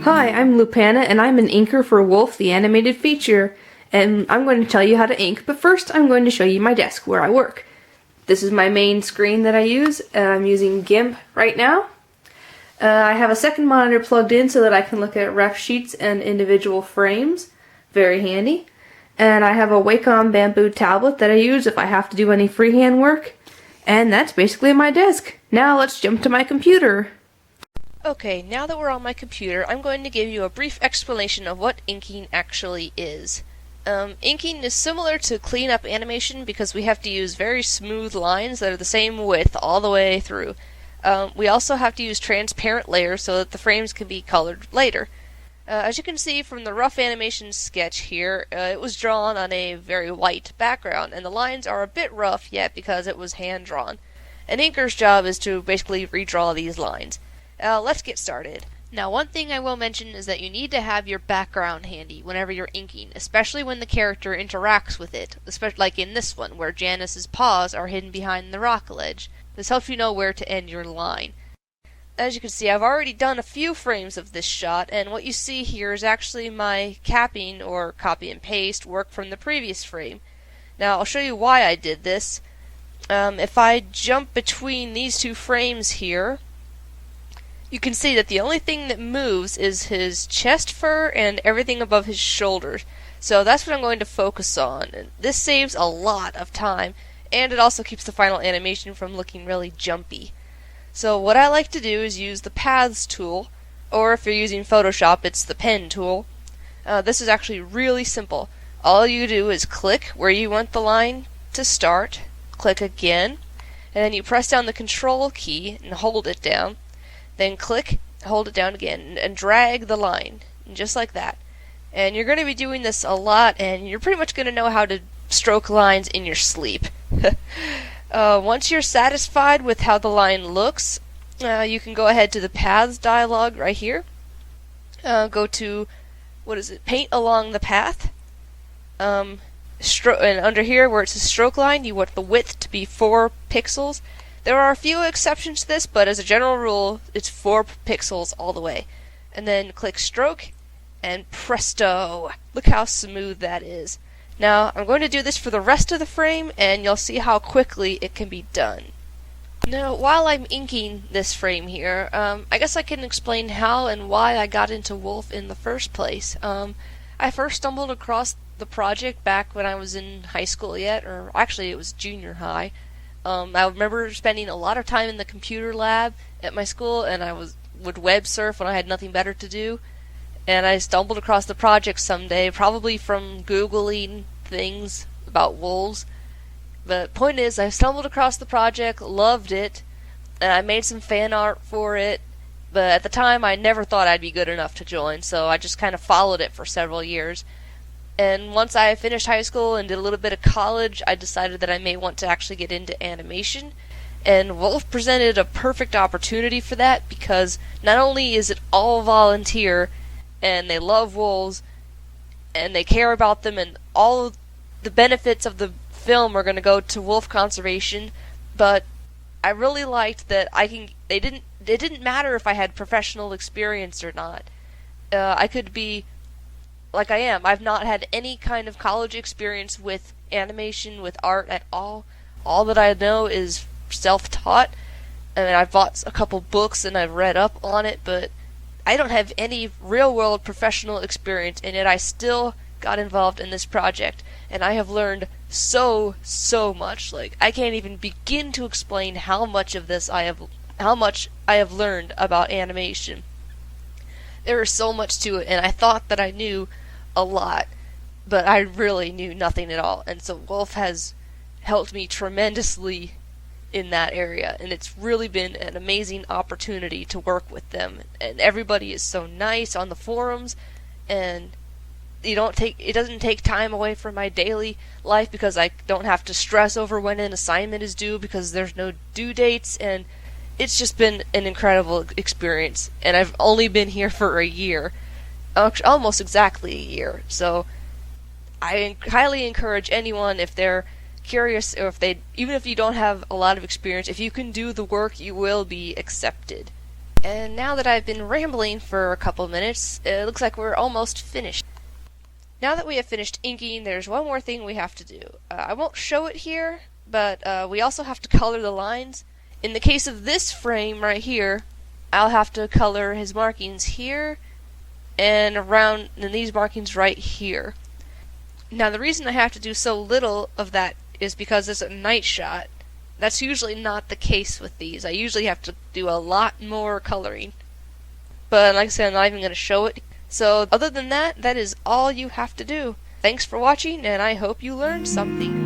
Hi, I'm Lupana, and I'm an inker for Wolf the Animated Feature, and I'm going to tell you how to ink, but first I'm going to show you my desk where I work. This is my main screen that I use. I'm using GIMP right now. I have a second monitor plugged in so that I can look at ref sheets and individual frames. Very handy. And I have a Wacom bamboo tablet that I use if I have to do any freehand work. And that's basically my desk. Now let's jump to my computer. Okay, now that we're on my computer, I'm going to give you a brief explanation of what inking actually is. Inking is similar to cleanup animation because we have to use very smooth lines that are the same width all the way through. We also have to use transparent layers so that the frames can be colored later. As you can see from the rough animation sketch here, it was drawn on a very white background, and the lines are a bit rough yet because it was hand-drawn. An inker's job is to basically redraw these lines. Let's get started. Now, one thing I will mention is that you need to have your background handy whenever you're inking, especially when the character interacts with it, especially like in this one, where Janice's paws are hidden behind the rock ledge. This helps you know where to end your line. As you can see, I've already done a few frames of this shot, and what you see here is actually my capping or copy and paste work from the previous frame. Now, I'll show you why I did this. If I jump between these two frames here, you can see that the only thing that moves is his chest fur and everything above his shoulders. So that's what I'm going to focus on. And this saves a lot of time, and it also keeps the final animation from looking really jumpy. So what I like to do is use the Paths tool, or if you're using Photoshop, it's the Pen tool. This is actually really simple. All you do is click where you want the line to start, click again, and then you press down the Control key and hold it down. Then click, hold it down again, and drag the line, just like that. And you're going to be doing this a lot, and you're pretty much going to know how to stroke lines in your sleep. Once you're satisfied with how the line looks, you can go ahead to the Paths dialog right here. Go to, Paint along the path. And under here, where it says stroke line, you want the width to be 4 pixels. There are a few exceptions to this, but as a general rule, it's 4 pixels all the way. And then click stroke, and presto! Look how smooth that is. Now, I'm going to do this for the rest of the frame, and you'll see how quickly it can be done. Now, while I'm inking this frame here, I guess I can explain how and why I got into Wolf in the first place. I first stumbled across the project back when I was in high school yet, or actually it was junior high. I remember spending a lot of time in the computer lab at my school, and I would web surf when I had nothing better to do. And I stumbled across the project someday, probably from Googling things about wolves. But point is, I stumbled across the project, loved it, and I made some fan art for it. But at the time, I never thought I'd be good enough to join, so I just kind of followed it for several years. And once I finished high school and did a little bit of college, I decided that I may want to actually get into animation. And Wolf presented a perfect opportunity for that, because not only is it all volunteer, and they love wolves, and they care about them, and all of the benefits of the film are going to go to wolf conservation, but I really liked that it didn't matter if I had professional experience or not. I could be like I am. I've not had any kind of college experience with animation, with art at all. All that I know is self-taught. I mean, I've bought a couple books and I've read up on it, but I don't have any real-world professional experience, and yet I still got involved in this project, and I have learned so much. Like, I can't even begin to explain how much I have learned about animation. There is so much to it, and I thought that I knew a lot, but I really knew nothing at all. And so Wolf has helped me tremendously in that area, and it's really been an amazing opportunity to work with them. And everybody is so nice on the forums, and it doesn't take time away from my daily life because I don't have to stress over when an assignment is due because there's no due dates, and it's just been an incredible experience. And I've only been here for a year, almost exactly a year. So I highly encourage anyone, if they're curious if they, even if you don't have a lot of experience, if you can do the work, you will be accepted. And now that I've been rambling for a couple minutes, it looks like we're almost finished. Now that we have finished inking, there's one more thing we have to do. I won't show it here, but we also have to color the lines. In the case of this frame right here, I'll have to color his markings here and around and these markings right here. Now the reason I have to do so little of that is because it's a night shot. That's usually not the case with these. I usually have to do a lot more coloring. But like I said, I'm not even going to show it. So other than that, that is all you have to do. Thanks for watching, and I hope you learned something.